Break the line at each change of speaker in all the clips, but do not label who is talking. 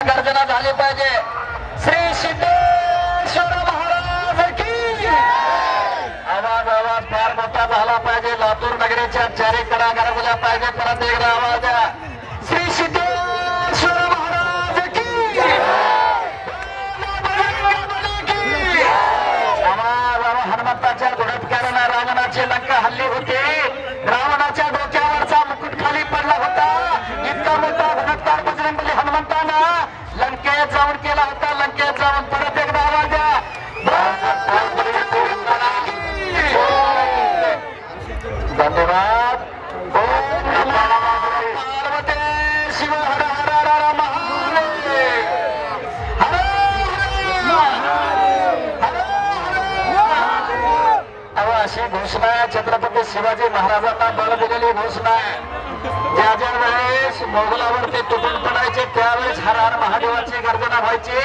गर्जना झाली पाहिजे। श्री सिद्धेश्वर महाराज की आवाज आवाज फार मोठा झाला पाहिजे। लातूर नगरीच्या चारीकडे गरजला पाहिजे। परत एकदा आवाज द्या। श्री सिद्धेश्वर महाराज की आवाज हनुमंताच्या घोडदकाराने रावणाची लंका हल्ली होती। रावणाच्या डोक्यावरचा मुकुट खाली पडला होता। इतका मोठा घोडदकार बजरंगबली हनुमंतानं लंकेत जाऊन केला होता। लंकेत जाऊन परत एकदा आवाज द्या। धन्यवाद। पार्वती शिव हर हर हर महादेव हर अशी घोषणा आहे। छत्रपती शिवाजी महाराजांना बळ दिलेली घोषणा आहे। ज्या ज्या वेळेस मोगलावरती तुटून पडायचे त्यावेळेस हर हर महादेवाची गर्जना व्हायची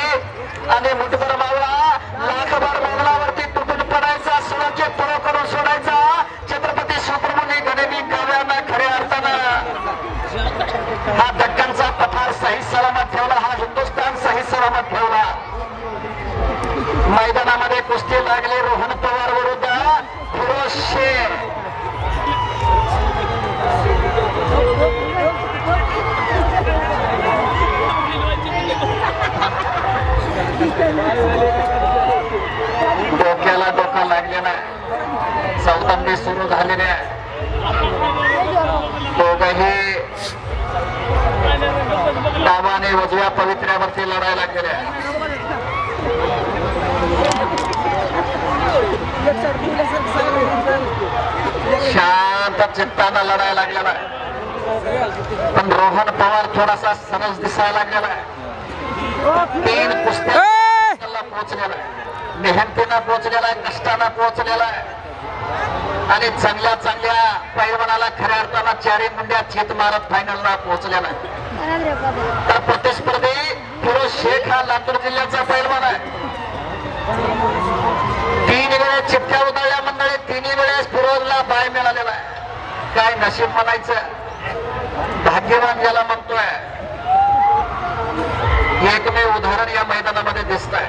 आणि मुठभर मावळा लाखभर मोगलावरती तुटून पडायचा। सुरक्षे पळ करून सोडायचा। छत्रपती शिवप्रभूंनी गणिमी काव्यांना खऱ्या अर्थानं हा दक्कनचा पठार सही सलामत ठेवला। हा हिंदुस्थान सही सलामत ठेवला। मैदानामध्ये कुस्ती लागली रोहन पवार विरुद्ध फिरोज शेख। डोक्याला डोका लागलेला आहे। चौतंबी सुरू झालेली आहे। दोघही डावा आणि उजव्या पवित्र्यावरती लढायला गेले। शांत चित्तानं लढायला लागलेला आहे। पण रोहन पवार थोडासा सरस दिसायला लागलेला आहे। 3 कुस्त्या पोहोचलेला आहे। मेहनतीनं पोहोचलेला आहे। कष्टानं पोहोचलेला आहे आणि चांगल्या चांगल्या पैलवानाला खऱ्या अर्थानं 4 मुंड्या चित मारत फायनलला पोहोचलेला आहे। तर प्रतिस्पर्धी फिरोज शेख हा लातूर जिल्ह्याचा पैलवान आहे। 3 वेळेस चिठ्ठ्या उधळल्या मंडळी। 3 वेळेस फिरोजला बाय मिळालेला आहे। काय नशीब म्हणायचं। भाग्यवान ज्याला म्हणतोय एकमेव उदाहरण या मैदानामध्ये दिसत आहे।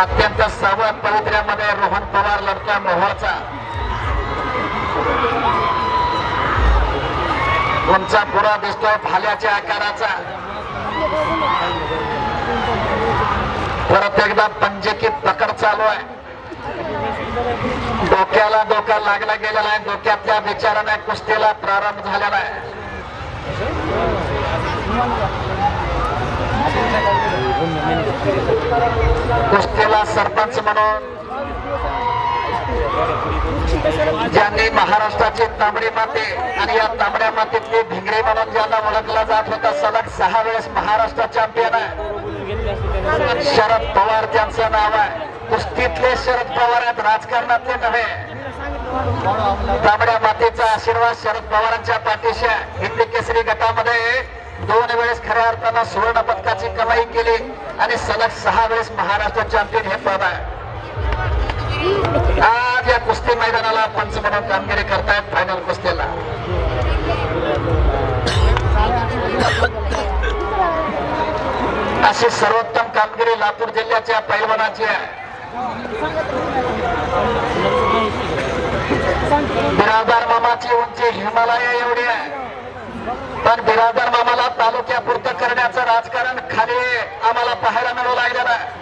अत्यंत सावध पवित्र्यामध्ये रोहन पवार लढतोय मोहोळचा। उंचा पुरा दिसतोय भाल्याच्या आकाराचा। परत एकदा पंजे पकड चालू आहे। डोक्याला डोका लागला गेलेला आहे। डोक्यातल्या विचाराने कुस्तीला प्रारंभ झालेला आहे। कुस्तीला सरपंच म्हणून ज्यांनी महाराष्ट्राची तांबडी माती आणि या तांबड्या मातीतली भिंगरी म्हणून ज्यांना ओळखला जात होता, सलग 6 वेळेस महाराष्ट्र चॅम्पियन आहे शरद पवार त्यांचं नाव आहे। कुस्तीतले शरद पवार आहेत, राजकारणातले नव्हे। तांबड्या मातीचा आशीर्वाद शरद पवारांच्या पाठीशी आहे। हिंदी केसरी गटामध्ये 2 वेळेस खऱ्या अर्थानं सुवर्ण पदकाची कमाई केली आणि सलग 6 वेळेस महाराष्ट्र चॅम्पियन हे पद आहे। आज या कुस्ती मैदानाला पंच म्हणून कामगिरी करतायत फायनल कुस्तीला। अशी सर्वोत्तम कामगिरी लातूर जिल्ह्याच्या पैलवानाची आहे। बिरादर मामाची उंची हिमालया एवढी आहे, पण बिरादर मामाला तालुक्यापुरतं करण्याचं राजकारण खाली आम्हाला पाहायला मिळू लागलेलं आहे।